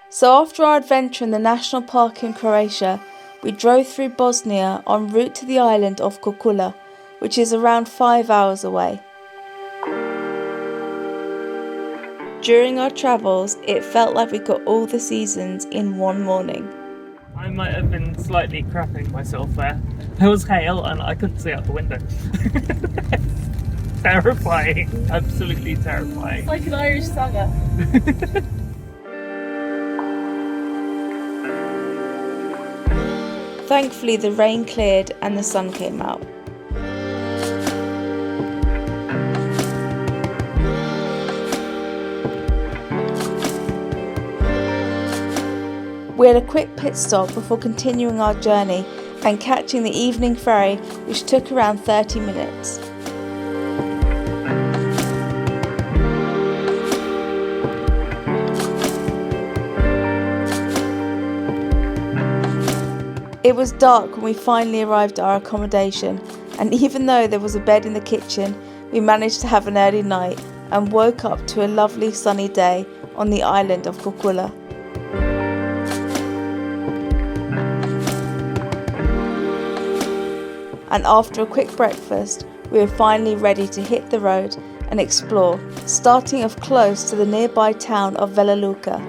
So after our adventure in the national park in Croatia, we drove through Bosnia en route to the island of Korcula, which is around 5 hours away. During our travels, it felt like we got all the seasons in one morning. I might have been slightly crapping myself there. There was hail and I couldn't see out the window. Terrifying, absolutely terrifying. It's like an Irish saga. Thankfully, the rain cleared and the sun came out. We had a quick pit stop before continuing our journey and catching the evening ferry, which took around 30 minutes. It was dark when we finally arrived at our accommodation, and even though there was a bed in the kitchen, we managed to have an early night and woke up to a lovely sunny day on the island of Korcula. And after a quick breakfast, we were finally ready to hit the road and explore, starting off close to the nearby town of Vella luka.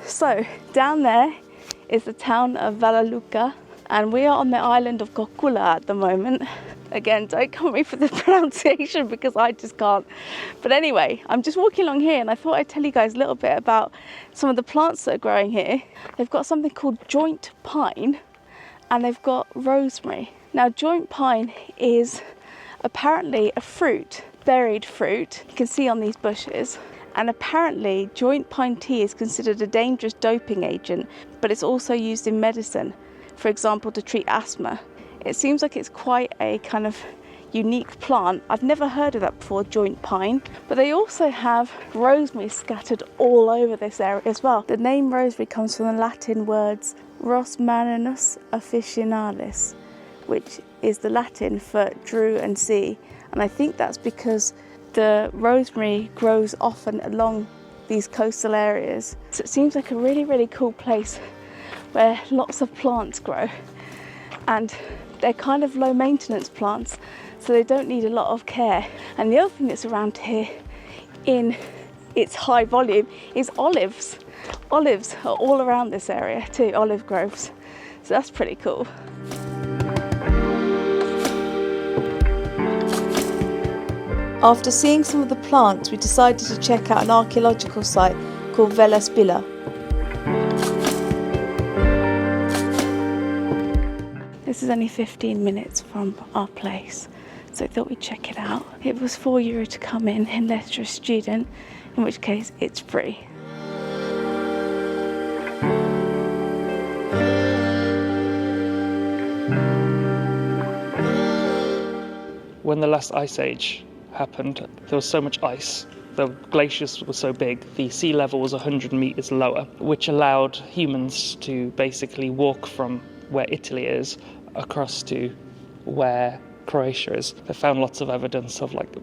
So down there is the town of Vella luka, and we are on the island of Korcula at the moment. Again, don't come at me for the pronunciation because I just can't. But anyway, I'm just walking along here and I thought I'd tell you guys a little bit about some of the plants that are growing here. They've got something called joint pine and they've got rosemary. Now, joint pine is apparently a fruit, berried fruit, you can see on these bushes. And apparently joint pine tea is considered a dangerous doping agent, but it's also used in medicine, for example, to treat asthma. It seems like it's quite a kind of unique plant. I've never heard of that before, joint pine. But they also have rosemary scattered all over this area as well. The name rosemary comes from the Latin words Rosmarinus officinalis, which is the Latin for drew and see. And I think that's because the rosemary grows often along these coastal areas. So it seems like a really, really cool place where lots of plants grow. And they're kind of low maintenance plants, so they don't need a lot of care. And the other thing that's around here in its high volume is olives. Olives are all around this area too, olive groves. So that's pretty cool. After seeing some of the plants, we decided to check out an archaeological site called Vella. This is only 15 minutes from our place, so I thought we'd check it out. It was €4 to come in unless you're a student, in which case it's free. When the last ice age happened, there was so much ice. The glaciers were so big, the sea level was 100 meters lower, which allowed humans to basically walk from where Italy is across to where Croatia is. They found lots of evidence of like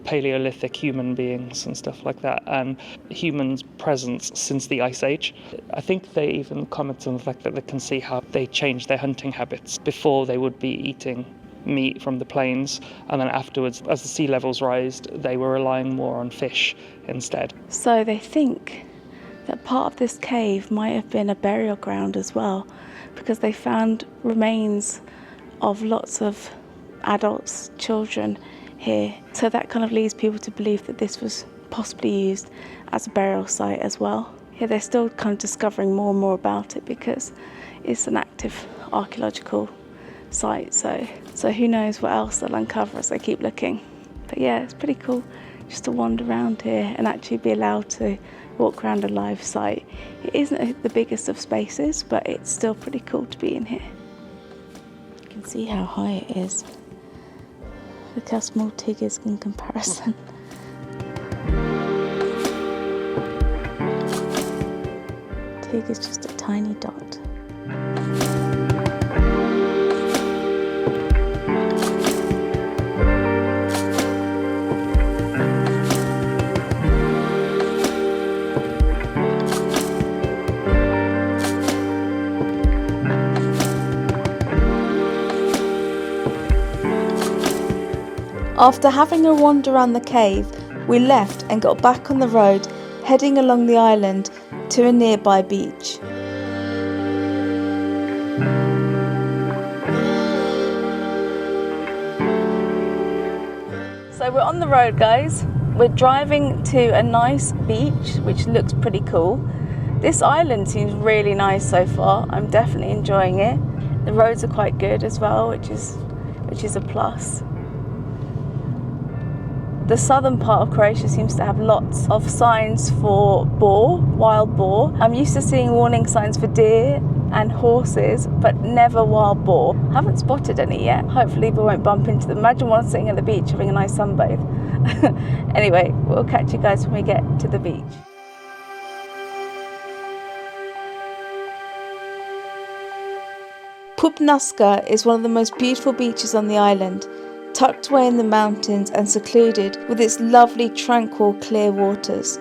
Paleolithic human beings and stuff like that, and humans' presence since the Ice Age. I think they even comment on the fact that they can see how they changed their hunting habits. Before, they would be eating meat from the plains, and then afterwards, as the sea levels rose, they were relying more on fish instead. So they think that part of this cave might have been a burial ground as well, because they found remains of lots of adults, children here. So that kind of leads people to believe that this was possibly used as a burial site as well. Yeah, they're still kind of discovering more and more about it because it's an active archaeological site. So who knows what else they'll uncover as they keep looking. But yeah, it's pretty cool just to wander around here and actually be allowed to walk around a live site. It isn't the biggest of spaces, but it's still pretty cool to be in here. You can see how high it is. Look how small Tig is in comparison. Tig is just a tiny dot. After having a wander around the cave, we left and got back on the road, heading along the island to a nearby beach. So we're on the road, guys. We're driving to a nice beach, which looks pretty cool. This island seems really nice so far. I'm definitely enjoying it. The roads are quite good as well, which is a plus. The southern part of Croatia seems to have lots of signs for boar, wild boar. I'm used to seeing warning signs for deer and horses, but never wild boar. Haven't spotted any yet. Hopefully we won't bump into them. Imagine one sitting at the beach having a nice sunbathe. Anyway, we'll catch you guys when we get to the beach. Pupnatska is one of the most beautiful beaches on the island, tucked away in the mountains and secluded with its lovely, tranquil, clear waters.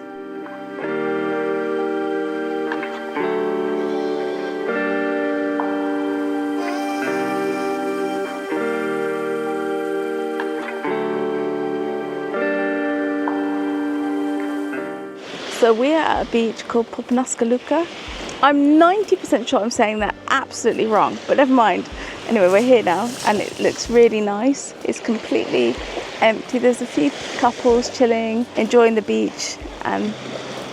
So we're at a beach called Pupnatska luka. I'm 90% sure I'm saying that absolutely wrong, but never mind. Anyway, we're here now and it looks really nice. It's completely empty. There's a few couples chilling, enjoying the beach and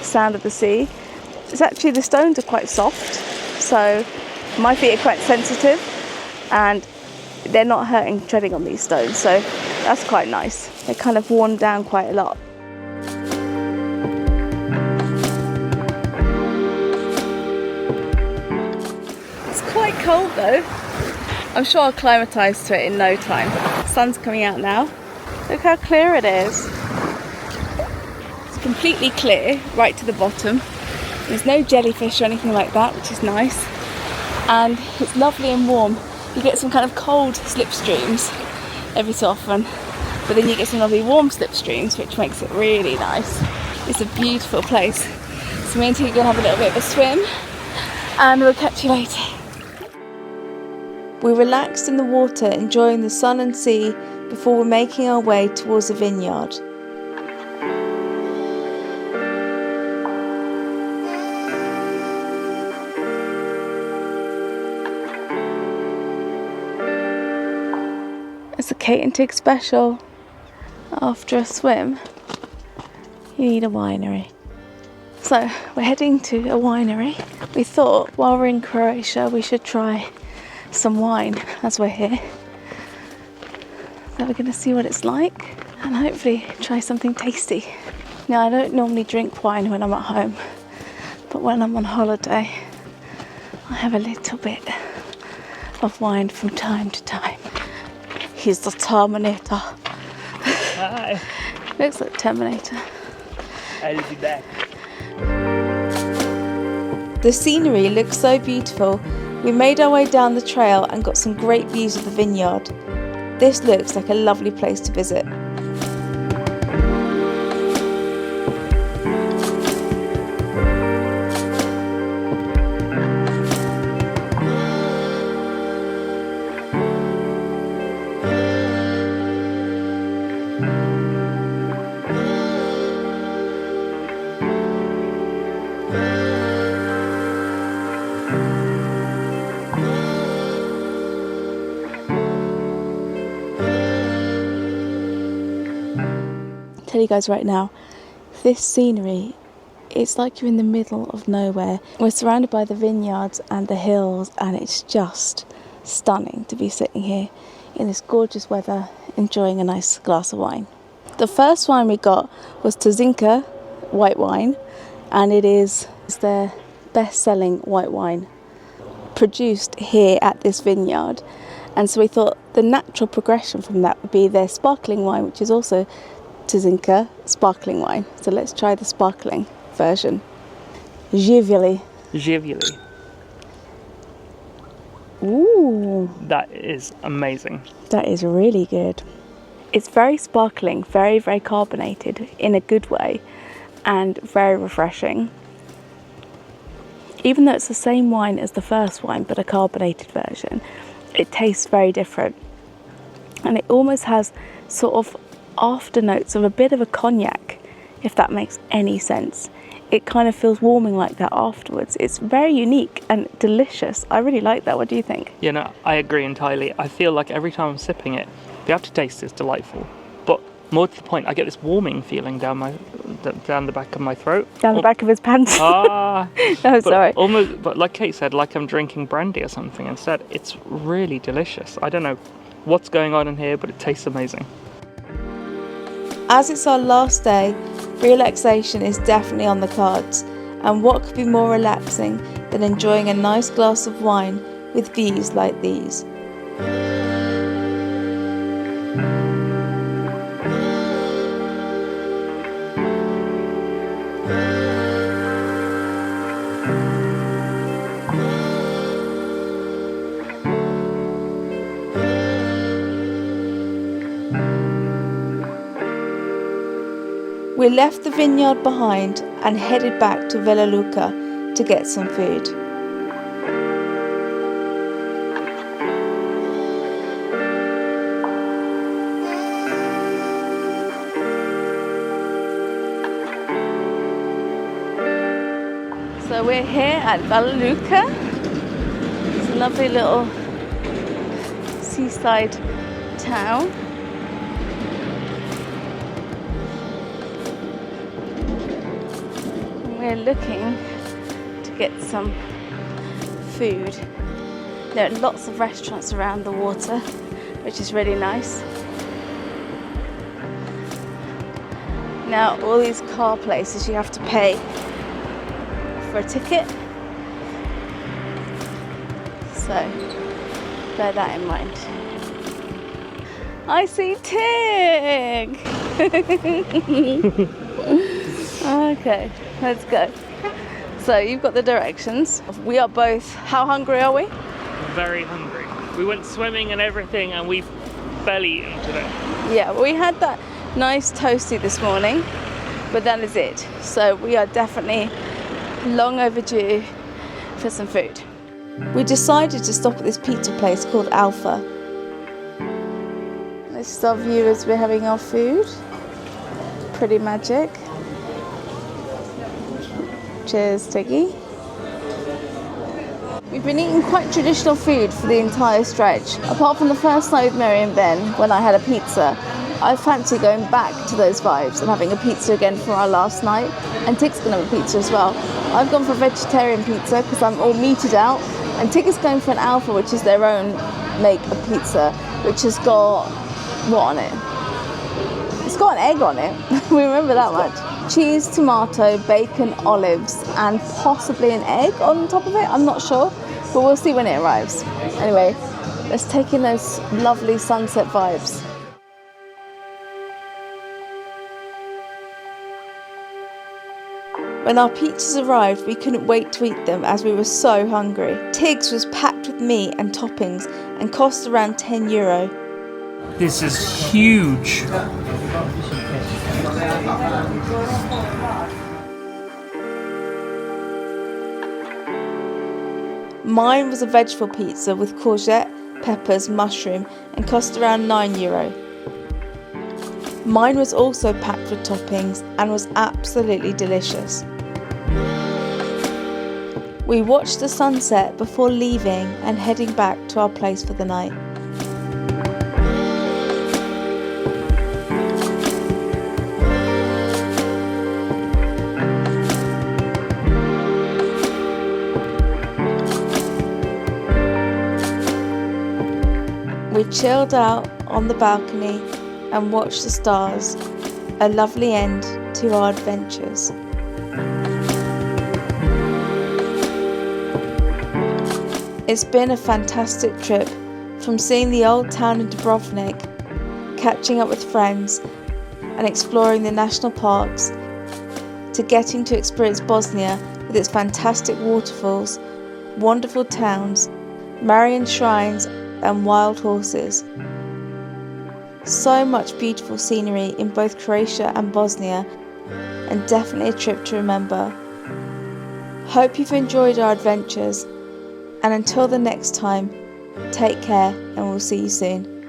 sound of the sea. It's actually, the stones are quite soft, so my feet are quite sensitive and they're not hurting treading on these stones, so that's quite nice. They're kind of worn down quite a lot. Quite cold though. I'm sure I'll acclimatise to it in no time. The sun's coming out now. Look how clear it is. It's completely clear right to the bottom. There's no jellyfish or anything like that, which is nice. And it's lovely and warm. You get some kind of cold slipstreams every so often, but then you get some lovely warm slipstreams, which makes it really nice. It's a beautiful place. So me and T are going to have a little bit of a swim and we'll catch you later. We relaxed in the water, enjoying the sun and sea before we're making our way towards the vineyard. It's a Kate and Tig special. After a swim, you need a winery. So we're heading to a winery. We thought while we're in Croatia we should try some wine as we're here. So we're going to see what it's like and hopefully try something tasty. Now, I don't normally drink wine when I'm at home, but when I'm on holiday I have a little bit of wine from time to time. He's the Terminator. Hi. Looks like Terminator. I'll be back. The scenery looks so beautiful. We made our way down the trail and got some great views of the vineyard. This looks like a lovely place to visit. Tell you guys right now, this scenery, it's like you're in the middle of nowhere. We're surrounded by the vineyards and the hills and it's just stunning to be sitting here in this gorgeous weather enjoying a nice glass of wine. The first wine we got was Tuzinka white wine, and it's their best-selling white wine produced here at this vineyard. And so we thought the natural progression from that would be their sparkling wine, which is also Tuzinka sparkling wine. So let's try the sparkling version. Živjeli. Živjeli. Ooh. That is amazing. That is really good. It's very sparkling, very, very carbonated in a good way, and very refreshing. Even though it's the same wine as the first wine, but a carbonated version, it tastes very different. And it almost has sort of after notes of a bit of a cognac, if that makes any sense. It kind of feels warming like that afterwards. It's very unique and delicious. I really like that. What do you think? Yeah, no, I agree entirely. I feel like every time I'm sipping it, the aftertaste is delightful. But more to the point, I get this warming feeling down the back of my throat. Down the back of his pants. Ah. No, sorry. But like Kate said, like I'm drinking brandy or something instead. It's really delicious. I don't know what's going on in here, but it tastes amazing. As it's our last day, relaxation is definitely on the cards, and what could be more relaxing than enjoying a nice glass of wine with views like these. We left the vineyard behind and headed back to Vella Luka to get some food. So we're here at Vella Luka. It's a lovely little seaside town. We're looking to get some food. There are lots of restaurants around the water, which is really nice. Now, all these car places you have to pay for a ticket, so bear that in mind. I see Tig! Okay, let's go. So you've got the directions. We are both, how hungry are we? Very hungry. We went swimming and everything and we've barely eaten today. Yeah, we had that nice toasty this morning, but that is it. So we are definitely long overdue for some food. We decided to stop at this pizza place called Alpha. This is our view as we're having our food. Pretty magic. Cheers, Tiggy. We've been eating quite traditional food for the entire stretch. Apart from the first night with Mary and Ben, when I had a pizza, I fancy going back to those vibes and having a pizza again for our last night. And Tig's going to have a pizza as well. I've gone for vegetarian pizza because I'm all meated out. And Tig is going for an Alpha, which is their own make of pizza, which has got, what on it? It's got an egg on it. We remember that much. Cheese, tomato, bacon, olives, and possibly an egg on top of it. I'm not sure, but we'll see when it arrives. Anyway, let's take in those lovely sunset vibes. When our pizzas arrived, we couldn't wait to eat them as we were so hungry. Tig's was packed with meat and toppings and cost around €10. This is huge. Mine was a vegetable pizza with courgette, peppers, mushroom, and cost around €9. Mine was also packed with toppings and was absolutely delicious. We watched the sunset before leaving and heading back to our place for the night. We chilled out on the balcony and watched the stars, a lovely end to our adventures. It's been a fantastic trip, from seeing the old town in Dubrovnik, catching up with friends and exploring the national parks, to getting to experience Bosnia with its fantastic waterfalls, wonderful towns, Marian shrines and wild horses. So much beautiful scenery in both Croatia and Bosnia, and definitely a trip to remember. Hope you've enjoyed our adventures, and until the next time, take care and we'll see you soon.